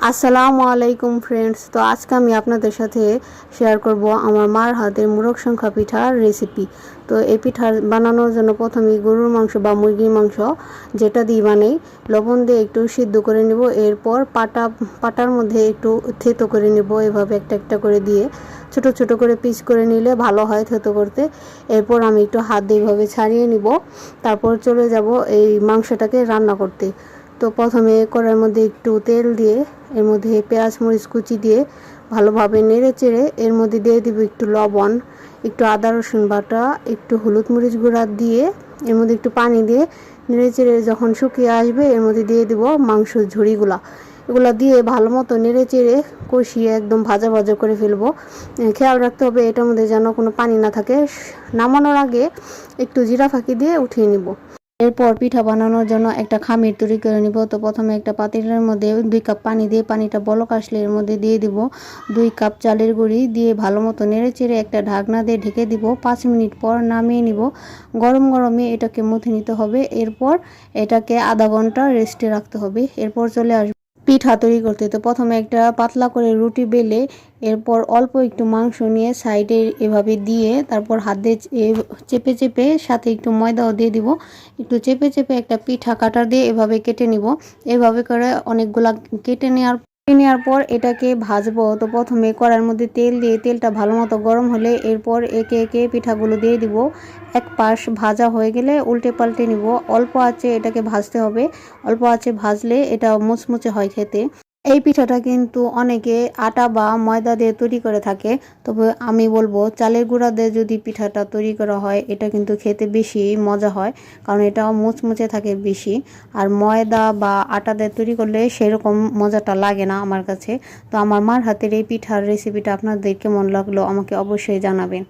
আসসালামু আলাইকুম ফ্রেন্ডস। তো আজকে আমি আপনাদের সাথে শেয়ার করব আমার মার হাতের মোরগ সংখ্যা পিঠার রেসিপি। তো এই পিঠা বানানোর জন্য প্রথমে গরুর মাংস বা মুরগির মাংস যেটা দিয়ে বানাই লবণ দিয়ে একটু সিদ্ধ করে নেব। এরপর পাটার মধ্যে একটু থেতো করে নেব, এভাবে একটা একটা করে দিয়ে ছোট ছোট করে পিস করে নিলে ভালো হয় থেতো করতে। এরপর আমি একটু হাত দিয়ে এভাবে ছাড়িয়ে নিব, তারপর চলে যাব এই মাংসটাকে রান্না করতে। তো প্রথমে কড়াইয়ের মধ্যে একটু তেল দিয়ে এর মধ্যে পেঁয়াজ মরিচ কুচি দিয়ে ভালোভাবে নেড়ে চেড়ে এর মধ্যে দিয়ে দিব একটু লবণ, একটু আদা রসুন বাটা, একটু হলুদ মরিচ গুঁড়া দিয়ে এর মধ্যে একটু পানি দিয়ে নেড়ে চেড়ে যখন শুকিয়ে আসবে এর মধ্যে দিয়ে দিব মাংসের ঝুড়িগুলা। এগুলা দিয়ে ভালো মতো নেড়ে চেড়ে কষিয়ে একদম ভাজা ভাজা করে ফেলবো। খেয়াল রাখতে হবে এটার মধ্যে যেন কোনো পানি না থাকে। নামানোর আগে একটু জিরা ফাঁকি দিয়ে উঠিয়ে নিব। এরপর পিঠা বানানোর জন্য একটা খামির তৈরি করে নিব। তো প্রথমে একটা পাতিলের মধ্যে 2 কাপ পানি দিয়ে পানিটা বলক আসলে এর মধ্যে দিয়ে দিব 2 কাপ চালের গুঁড়ি দিয়ে ভালো মতো নেড়ে চেড়ে একটা ঢাকনা দিয়ে ঢেকে দিব। 5 মিনিট পর নামিয়ে নিব। গরম গরমে এটাকে মথে নিতে হবে। এরপর এটাকে আধা ঘন্টা রেস্টে রাখতে হবে। এরপর চলে আসবে পিঠা তৈরি করতে। তো প্রথমে একটা পাতলা করে রুটি বেলে এরপর অল্প একটু মাংস নিয়ে সাইডে এভাবে দিয়ে তারপর হাত দিয়ে চেপে চেপে সাথে একটু ময়দাও দিয়ে দিব। একটু চেপে চেপে একটা পিঠা কাটার দিয়ে এভাবে কেটে নিব। এভাবে করে অনেকগুলা কেটে নেওয়ার পর এটাকে ভাজবো। তো প্রথমে কড়াইয়ের মধ্যে তেল দিয়ে তেলটা ভালো মতো গরম হলে এরপর একে একে পিঠাগুলো দিয়ে দিব। এক পাশ ভাজা হয়ে গেলে উল্টে পাল্টে নিব। অল্প আঁচে এটাকে ভাজতে হবে। অল্প আঁচে ভাজলে এটা মুচমুচে হয় খেতে। এই পিঠাটা কিন্তু অনেকে আটা বা ময়দা দিয়ে তৈরি করে থাকে, তবে আমি বলবো চালের গুঁড়া দিয়ে যদি পিঠাটা তৈরি করা হয় এটা কিন্তু খেতে বেশি মজা হয়, কারণ এটাও মুচমুচে থাকে বেশি। আর ময়দা বা আটা দিয়ে তৈরি করলে সেরকম মজাটা লাগে না আমার কাছে। তো আমার মার হাতের এই পিঠার রেসিপিটা আপনাদের কেমন লাগলো আমাকে অবশ্যই জানাবেন।